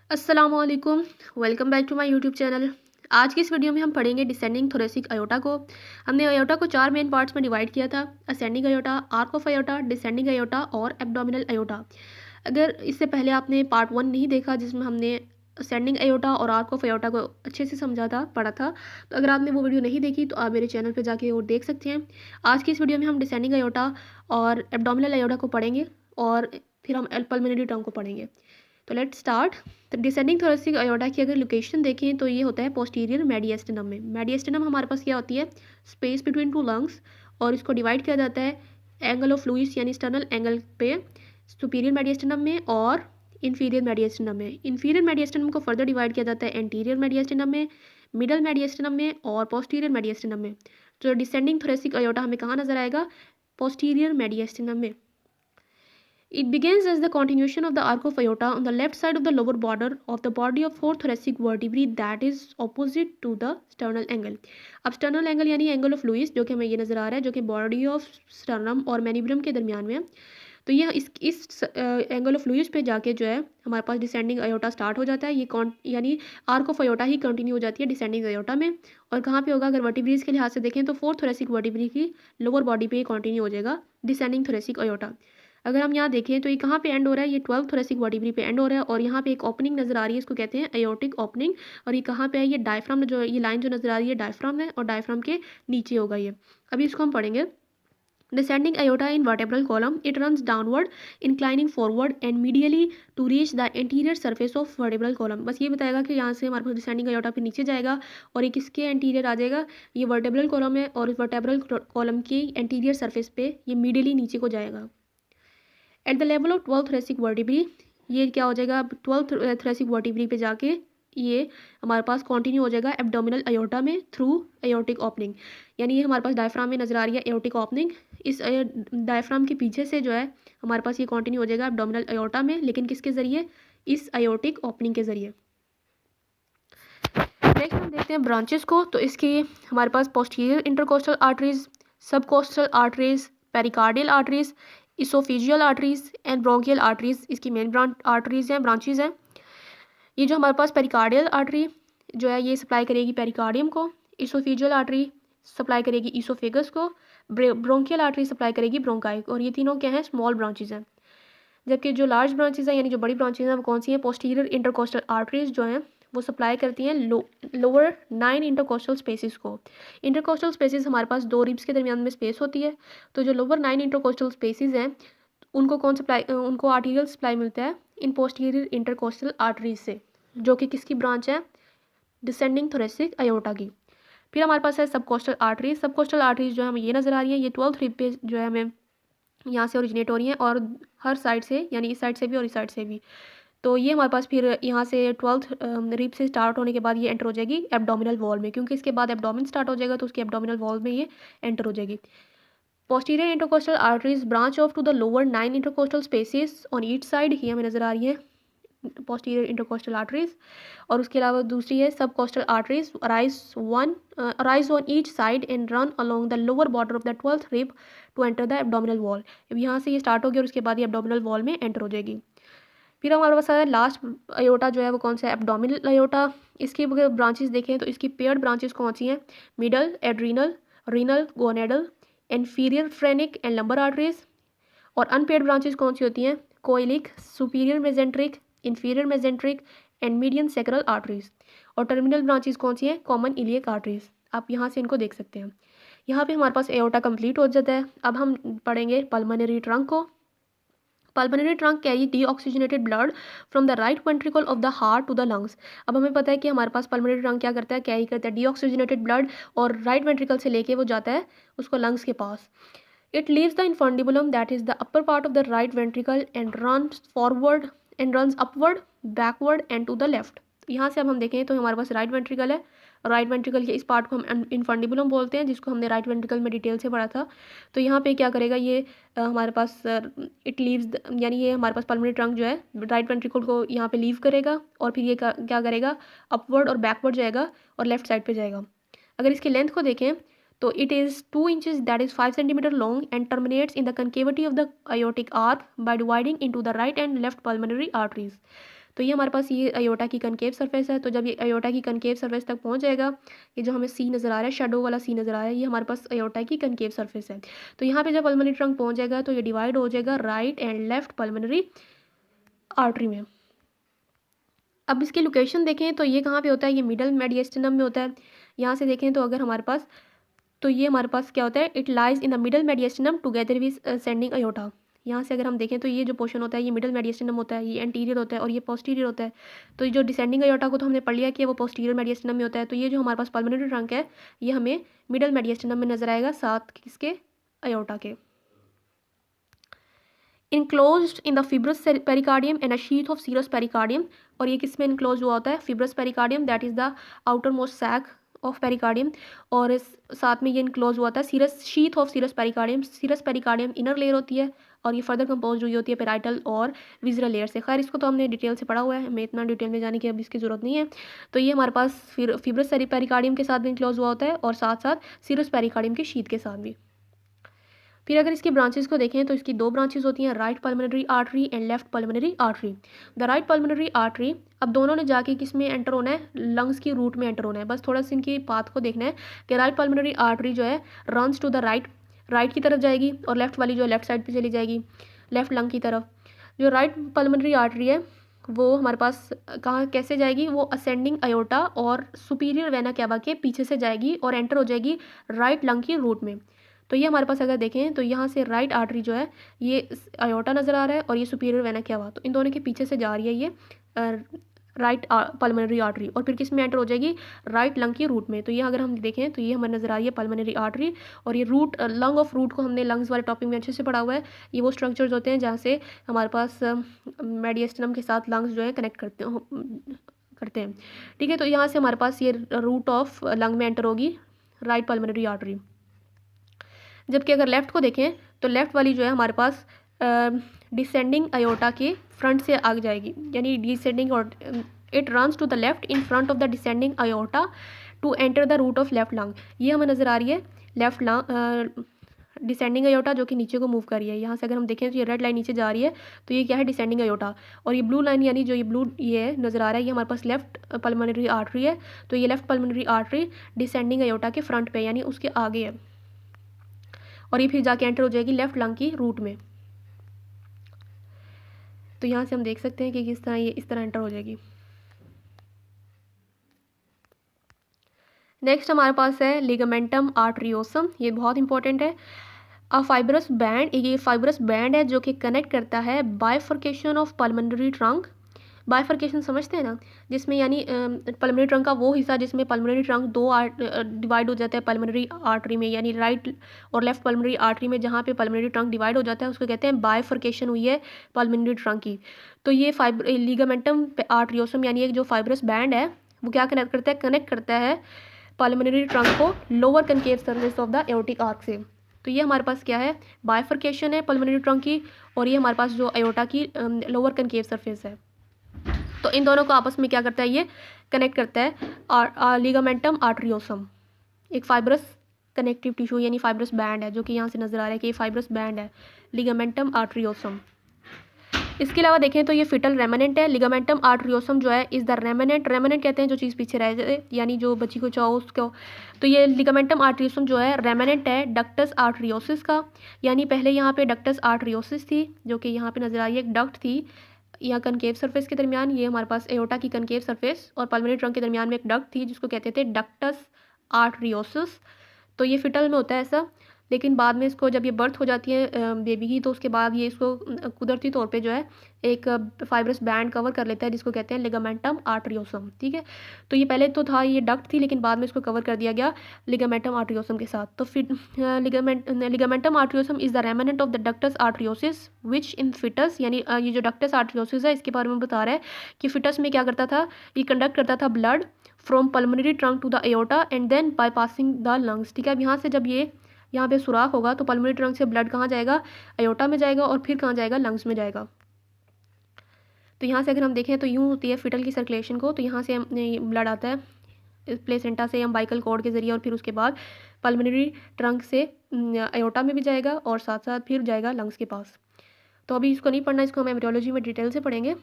अस्सलामुअलैकुम। Welcome back to my YouTube channel. आज की इस वीडियो में हम पढ़ेंगे डिसेंडिंग थोरेसिक अयोटा को। हमने अयोटा को 4 मेन पार्ट्स में डिवाइड किया था: ascending aorta, arch of aorta, descending aorta और एब्डोमिनल अयोटा। अगर इससे पहले आपने पार्ट 1 नहीं देखा जिसमें हमने असेंडिंग अयोटा और आर्क ऑफ अयोटा को अच्छे से समझा था, पढ़ा था, तो अगर आपने वो वीडियो नहीं देखी तो आप मेरे चैनल पर जाके वो देख सकते हैं। आज की इस वीडियो में हम डिसेंडिंग अयोटा और एब्डोमिनल अयोटा को पढ़ेंगे और फिर हम पल्मोनरी टर्म को पढ़ेंगे। तो लेट स्टार्ट। तो डिसेंडिंग थोरेसिक अयोटा की अगर लोकेशन देखें तो ये होता है पोस्टीरियर मेडिएस्टिनम में। मेडिएस्टिनम हमारे पास क्या होती है? स्पेस बिटवीन टू लंग्स, और इसको डिवाइड किया जाता है एंगल ऑफ लुईस यानी स्टर्नल एंगल पे, सुपीरियर मेडिएस्टिनम में और इंफीरियर मेडिएस्टिनम में। इंफीरियर मेडिएस्टिनम को फर्दर डिवाइड किया जाता है एंटीरियर मेडिएस्टिनम में, मिडल मेडिएस्टिनम में और पोस्टीरियर मेडिएस्टिनम में। तो डिसेंडिंग थोरेसिक अयोटा हमें कहाँ नजर आएगा? पोस्टीरियर मेडिएस्टिनम में। It begins as the continuation of the arc of aorta on the left side of the lower border of the body of four thoracic vertebrae that is opposite to the sternal angle. अब sternal angle यानी angle of Lewis जो कि हमें ये नज़र आ रहा है, जो कि बॉडी ऑफ स्टर्नम और मैनिब्रम के दरमियान में है। तो यह इस एंगल ऑफ लुईस पे जाके जो है हमारे पास डिसेंडिंग अयोटा स्टार्ट हो जाता है। ये यानी आर्क ऑफ अयोटा ही कंटिन्यू हो जाती है डिसेंडिंग अयोटा में। और कहाँ पे होगा? अगर वर्टिब्रीज के लिहाज से देखें तो फोर्थ थोरेसिक वर्टिब्री की लोअर बॉडी पे कंटिन्यू हो जाएगा डिसेंडिंग थोरेसिक अयोटा। अगर हम यहाँ देखें तो ये कहाँ पे एंड हो रहा है? ये 12th थोरेसिक वर्टिब्री पे एंड हो रहा है और यहाँ पे एक ओपनिंग नजर आ रही है, इसको कहते हैं एयोटिक ओपनिंग। और ये कहाँ पे है? ये डायफ्राम, जो ये लाइन जो नजर आ रही है डायफ्राम है, और डायफ्राम के नीचे होगा ये। अभी इसको हम पढ़ेंगे। Descending aorta in vertebral column, it runs downward, inclining forward and medially to reach the anterior surface of vertebral column। बस ये बताएगा कि यहाँ से हमारे पास डिसेंडिंग अयोटा पे नीचे जाएगा और ये किसके एंटीरियर आ जाएगा? ये वर्टेब्रल कॉलम है और इस वर्टेब्रल कॉलम की एंटीरियर सरफेस पे ये मीडियली नीचे को जाएगा। At the level of 12th thoracic vertebrae, ये क्या हो जाएगा? 12th थोरेसिक वर्टिब्री पे जाके ये हमारे पास कंटिन्यू हो जाएगा एब्डोमिनल अयोटा में थ्रू एयोटिक ओपनिंग। यानी ये हमारे पास डायफ्राम में नजर आ रही है एयोटिक ओपनिंग। इस डायफ्राम के पीछे से जो है हमारे पास ये कंटिन्यू हो जाएगा एब्डोमिनल अयोटा में, लेकिन किसके ज़रिए? इस एयोटिक ओपनिंग के ज़रिए। नेक्स्ट हम देखते हैं ब्रांचेस को। तो इसके हमारे पास posterior intercostal arteries, subcostal arteries, pericardial arteries, oesophageal arteries and bronchial arteries इसकी मेन आर्टरीज हैं, ब्रांचेज हैं। ये जो हमारे पास पेरिकार्डियल आर्टरी जो है ये सप्लाई करेगी पेरिकार्डियम को, इसोफेजियल आर्टरी सप्लाई करेगी इसोफेगस को, ब्रोंकियल आर्टरी सप्लाई करेगी ब्रोंकाई को। और ये तीनों क्या हैं? स्मॉल ब्रांचेज हैं। जबकि जो लार्ज ब्रांचेज हैं यानी जो बड़ी ब्रांचेज हैं वो कौन सी हैं? पोस्टीरियर इंटरकोस्टल आर्टरीज जो हैं वो सप्लाई करती हैं लोअर 9 इंटरकोस्टल स्पेसिस को। इंटरकोस्टल स्पेसिस हमारे पास दो रिब्स के दरमियान में स्पेस होती है। तो जो लोअर 9 इंटरकोस्टल स्पेसिस हैं उनको कौन सप्लाई उनको आर्टीरियल सप्लाई मिलता है इन पोस्टीरियर इंटरकोस्टल आर्टरीज से, जो कि किसकी ब्रांच है? डिसेंडिंग थोरेसिक अयोटा की। फिर हमारे पास है सबकोस्टल आर्टरीज। सबकोस्टल आर्टरीज जो है हमें ये नज़र आ रही है, ये 12th रिब पे जो है हमें यहाँ से ओरिजिनेट हो रही हैं और हर साइड से यानी इस साइड से भी और इस साइड से भी। तो ये हमारे पास फिर यहाँ से 12th रिब से स्टार्ट होने के बाद ये एंटर हो जाएगी एब्डोमिनल वॉल में, क्योंकि इसके बाद एब्डोमिन स्टार्ट हो जाएगा तो उसके एब्डोमिनल वॉल में ये एंटर हो जाएगी। Posterior intercostal arteries branch off to the lower 9 intercostal spaces on each side, ये हमें नज़र आ रही है पोस्टीरियर इंटरकोस्टल आर्टरीज। और उसके अलावा दूसरी है subcostal arteries arise on each side and run along the lower border of the 12th rib to enter the abdominal wall. अब यहाँ से ये स्टार्ट होगी और उसके बाद ये एब्डोमिनल वॉल में एंटर हो जाएगी। फिर हमारे पास है लास्ट अयोटा जो है वो कौन सा है? Abdominal aorta. इसकी ब्रांचेस देखें तो इसकी पेयर्ड ब्रांचेस कौन सी हैं? Middle adrenal, renal, gonadal, inferior phrenic and lumbar arteries. और अनपेयर्ड ब्रांचेस कौन सी होती हैं? Coeliac, superior mesenteric, inferior mesenteric and median sacral arteries. और टर्मिनल ब्रांचेस कौन सी हैं? Common iliac arteries. आप यहाँ से इनको देख सकते हैं। यहाँ पे हमारे पास एओर्टा कंप्लीट हो जाता है। अब हम पढ़ेंगे पल्मोनरी ट्रंक को। Pulmonary trunk carry deoxygenated blood from the right ventricle of the heart to the lungs. अब हमें पता है कि हमारे पास पल्मोनरी ट्रंक क्या करता है? कैरी करता है डीऑक्सीजनेटेड ब्लड, और राइट वेंट्रिकल से लेके वो जाता है उसको लंग्स के पास। It leaves the infundibulum, that is the upper part of the right ventricle, and runs forward and runs upward, backward and to the left। यहाँ से अब हम देखें तो हमारे पास राइट वेंट्रिकल है। राइट वेंट्रिकल के इस पार्ट को हम इनफंडिबुलम बोलते हैं, जिसको हमने राइट वेंट्रिकल में डिटेल से पढ़ा था। तो यहाँ पे क्या करेगा ये हमारे पास इट लीव्स यानी ये हमारे पास पल्मोनरी ट्रंक जो है राइट वेंट्रिकल को यहाँ पे लीव करेगा और फिर ये क्या करेगा? अपवर्ड और बैकवर्ड जाएगा और लेफ्ट साइड पे जाएगा। अगर इसकी लेंथ को देखें तो it is 2 inches, that is 5 centimeter long, and terminates in the concavity of the aortic arc by dividing into the right and left pulmonary arteries। तो ये हमारे पास ये अयोटा की कनकेव सरफेस है। तो जब ये अयोटा की कनकेव सरफेस तक पहुंच जाएगा, ये जो हमें सी नज़र आ रहा है, शेडो वाला सी नज़र आ रहा है, ये हमारे पास अयोटा की कनकेव सरफेस है। तो यहाँ पे जब पल्मोनरी ट्रंक पहुंच जाएगा तो ये डिवाइड हो जाएगा right and left pulmonary artery में। अब इसकी लोकेशन देखें तो ये कहाँ पे होता है, ये मिडल मेडिएस्टिनम में होता है। यहाँ से देखें तो अगर हमारे पास, तो ये हमारे पास क्या होता है, it lies in the middle mediastinum together with ascending aorta. यहाँ से अगर हम देखें तो ये जो पोर्शन होता है ये मिडल मेडिएस्टिनम होता है, ये एंटीरियर होता है और ये पोस्टीरियर होता है। तो ये जो डिसेंडिंग अयोटा को तो हमने पढ़ लिया कि वो पोस्टीरियर मेडिएस्टिनम में होता है। तो ये जो हमारे पास पल्मोनरी ट्रंक है ये हमें मिडल मेडिएस्टिनम में नजर आएगा, साथ किसके, अयोटा के। Enclosed in the fibrous pericardium and a sheath of serous pericardium. और ये किस में इनक्लोज हुआ होता है, fibrous pericardium, that is the outermost sac of pericardium. और इस साथ में ये इनक्लोज हुआ था serous, sheath of serous pericardium. Serous pericardium inner layer होती है और ये फर्दर कंपोज हुई होती है पेराइटल और विजरल लेयर से। खैर इसको तो हमने डिटेल से पढ़ा हुआ है, हमें इतना डिटेल में जाने की अब इसकी ज़रूरत नहीं है। तो ये हमारे पास फिर फिब्रस पेरिकार्डियम के साथ भी इनक्लोज हुआ होता है और साथ साथ सीरस पेरिकार्डियम की शीथ के साथ भी। फिर अगर इसकी ब्रांचेस को देखें तो इसकी दो ब्रांचेस होती हैं, right pulmonary artery and left pulmonary artery. The right pulmonary artery, अब दोनों ने जाके किस में एंटर होना है, लंग्स की रूट में एंटर होना है। बस थोड़ा सा इनकी पाथ को देखना है कि राइट पल्मोनरी आर्टरी जो है रन्स टू द राइट की तरफ जाएगी और लेफ्ट वाली जो है लेफ्ट साइड पर चली जाएगी, लेफ्ट लंग की तरफ। जो राइट पल्मोनरी आर्टरी है वो हमारे पास कहाँ कैसे जाएगी, वो असेंडिंग अयोटा और सुपीरियर वेना कैवा के पीछे से जाएगी और एंटर हो जाएगी राइट लंग की रूट में। तो ये हमारे पास अगर देखें तो यहाँ से राइट आर्टरी जो है ये अयोटा नज़र आ रहा है और ये सुपीरियर वेना कैवा, तो इन दोनों के पीछे से जा रही है ये राइट पल्मोनरी आर्टरी और फिर किस में एंटर हो जाएगी, राइट लंग की रूट में। तो ये अगर हम देखें तो ये हमें नज़र आ रही है पल्मोनरी आर्टरी। और ये रूट, लंग ऑफ रूट को हमने लंग्स वाले टॉपिक में अच्छे से पढ़ा हुआ है। ये वो स्ट्रक्चर्स होते हैं जहाँ से हमारे पास मेडिएस्टिनम के साथ लंग्स जो है कनेक्ट करते हैं। ठीक है, तो यहाँ से हमारे पास ये रूट ऑफ लंग में एंटर होगी राइट पल्मोनरी आर्टरी। जबकि अगर लेफ़्ट को देखें तो लेफ़्ट वाली जो है हमारे पास डिसेंडिंग अयोटा के फ्रंट से आगे जाएगी, यानी डिसेंडिंग, और it runs to the left in front of the descending aorta to enter the root of left lung. ये हमें नज़र आ रही है लेफ्ट लंग, डिसेंडिंग अयोटा जो कि नीचे को मूव कर रही है। यहाँ से अगर हम देखें तो ये रेड लाइन नीचे जा रही है, तो ये क्या है, डिसेंडिंग अयोटा। और ये ब्लू लाइन, यानी जो ये ब्लू ये नज़र आ रहा है, ये हमारे पास लेफ्ट पल्मोनरी आर्टरी है। तो ये left pulmonary artery descending aorta के फ्रंट पे यानी उसके आगे है और ये फिर जाके एंटर हो जाएगी लेफ्ट लंग की रूट में। तो यहाँ से हम देख सकते हैं कि किस तरह ये इस तरह एंटर हो जाएगी। नेक्स्ट हमारे पास है लिगामेंटम आर्टरियोसम, ये बहुत इंपॉर्टेंट है। अ फाइब्रस बैंड, ये फाइब्रस बैंड है जो कि कनेक्ट करता है bifurcation of pulmonary trunk. Bifurcation समझते हैं ना, जिसमें यानी पल्मोनरी ट्रंक का वो हिस्सा जिसमें पल्मोनरी ट्रंक दो डिवाइड हो जाता है पल्मोनरी आर्टरी में, यानी राइट और लेफ्ट पल्मोनरी आर्टरी में जहाँ पे पल्मोनरी ट्रंक डिवाइड हो जाता है उसको कहते हैं बाइफर्केशन हुई है पल्मोनरी ट्रंक की। तो ये लिगामेंटम आर्टरियोसम यानी एक जो फाइब्रस बैंड है वो क्या कनेक्ट करता है पल्मोनरी ट्रंक को lower concave surface of the aortic arch से। तो ये हमारे पास क्या है, बाइफर्केशन है पल्मोनरी ट्रंक की, और ये हमारे पास जो अयोटा की लोअर कनकेव सरफेस है। तो इन दोनों को आपस में क्या करता है, ये कनेक्ट करता है लिगामेंटम आर्टरियोसम, एक फाइब्रस कनेक्टिव टिश्यू यानी फाइब्रस बैंड है जो कि यहाँ से नजर आ रहा है कि ये फाइब्रस बैंड है लिगामेंटम आर्टरियोसम। इसके अलावा देखें तो ये फिटल रेमनेंट है। लिगामेंटम आर्टरियोसम जो है इज़ द रेमनेंट, रेमनेंट कहते हैं जो चीज़ पीछे रह जाए, यानी जो बच्ची को चाहो उसको। तो ये लिगामेंटम आर्टरियोसम जो है रेमनेंट है डक्टस आर्टरियोसिस का, यानी पहले यहाँ पे डक्टस आर्टरियोसिस थी जो कि यहाँ पे नजर आई है, एक डक्ट थी यहाँ कनकेव सरफेस के दरमियान, ये हमारे पास एओटा की कनकेव सरफेस और पल्मोनरी ट्रंक के दरमियान में एक डक्ट थी जिसको कहते थे डक्टस आर्टरियोसिस। तो ये फिटल में होता है ऐसा, लेकिन बाद में इसको जब ये बर्थ हो जाती है बेबी की, तो उसके बाद ये इसको कुदरती तौर पे जो है एक फाइब्रस बैंड कवर कर लेता है जिसको कहते हैं लिगामेंटम आर्टरियोसम। ठीक है, तो ये पहले तो था ये डक्ट थी, लेकिन बाद में इसको कवर कर दिया गया लिगामेंटम आर्टरियोसम के साथ। तो फिर ligamentum arteriosum is the remnant of the ductus arteriosus which in foetus, यानी ये जो डक्टस आर्टरियोसिस है इसके बारे में बता रहा है कि फिटस में क्या करता था, ये कंडक्ट करता था blood from pulmonary trunk to the aorta and then bypassing the lungs. ठीक है, अब यहाँ से जब ये यहाँ पे सुराख होगा तो पल्मोनरी ट्रंक से ब्लड कहाँ जाएगा, अयोटा में जाएगा और फिर कहाँ जाएगा, लंग्स में जाएगा। तो यहाँ से अगर हम देखें तो यूँ होती है फिटल की सर्कुलेशन को, तो यहाँ से ब्लड आता है प्लेसेंटा से अम्बाइकल कॉर्ड के ज़रिए और फिर उसके बाद पल्मोनरी ट्रंक से अयोटा में भी जाएगा और साथ साथ फिर जाएगा लंग्स के पास। तो अभी इसको नहीं पढ़ना, इसको हम एम्ब्रियोलॉजी में डिटेल से पढ़ेंगे।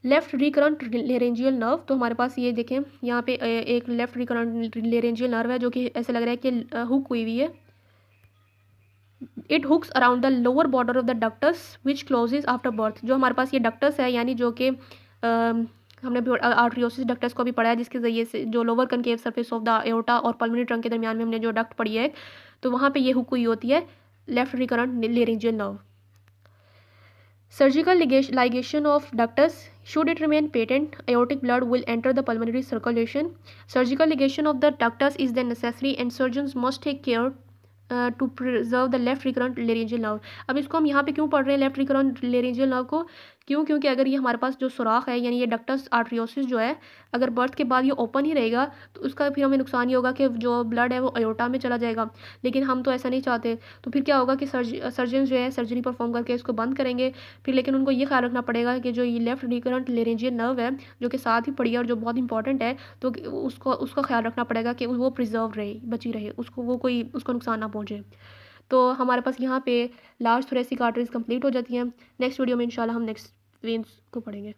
लेफ़्ट रिकरेंट लेरेंजियल नर्व, तो हमारे पास ये देखें यहाँ पे एक लेफ़्ट रिकरेंट लेरेंजियल नर्व है जो कि ऐसे लग रहा है कि हुक हुई हुई है. It hooks around the lower border of the ductus which closes after birth. जो हमारे पास ये डक्टस है यानी जो कि हमने आर्ट्रियोसिस डक्टस को भी पढ़ा है, जिसके ज़रिए से जो lower concave surface of the aorta और पल्मोनरी ट्रंक के दरमियान में हमने जो डक्ट पढ़ी है, तो वहाँ पे ये हुक हुई होती है left recurrent laryngeal nerve. Surgical ligation of ductus, should it remain patent, aortic blood will enter the pulmonary circulation. Surgical ligation of the ductus is then necessary and surgeons must take care to preserve the left recurrent laryngeal nerve. अब इसको हम यहाँ पे क्यों पढ़ रहे हैं left recurrent laryngeal nerve को? क्योंकि अगर ये हमारे पास जो सुराख है यानी ये डक्टस आर्ट्रियोसिस जो है, अगर बर्थ के बाद ये ओपन ही रहेगा तो उसका फिर हमें नुकसान ये होगा कि जो ब्लड है वो अयोटा में चला जाएगा. लेकिन हम तो ऐसा नहीं चाहते, तो फिर क्या होगा कि सर्जन जो है सर्जरी परफॉर्म करके इसको बंद करेंगे फिर. लेकिन उनको ये ख्याल रखना पड़ेगा कि जो ये लेफ्ट रिकरेंट लेरेंजियल नर्व है जो कि साथ ही पड़ी है और जो बहुत इंपॉर्टेंट है, तो उसका ख्याल रखना पड़ेगा कि वो प्रिजर्व रहे, बची रहे, उसको नुकसान ना पहुँचे. तो हमारे पास यहाँ पे लार्ज थोरेसिक आर्टरीज कंप्लीट हो जाती हैं. नेक्स्ट वीडियो में इंशाल्लाह हम नेक्स्ट वेन्स को पढ़ेंगे.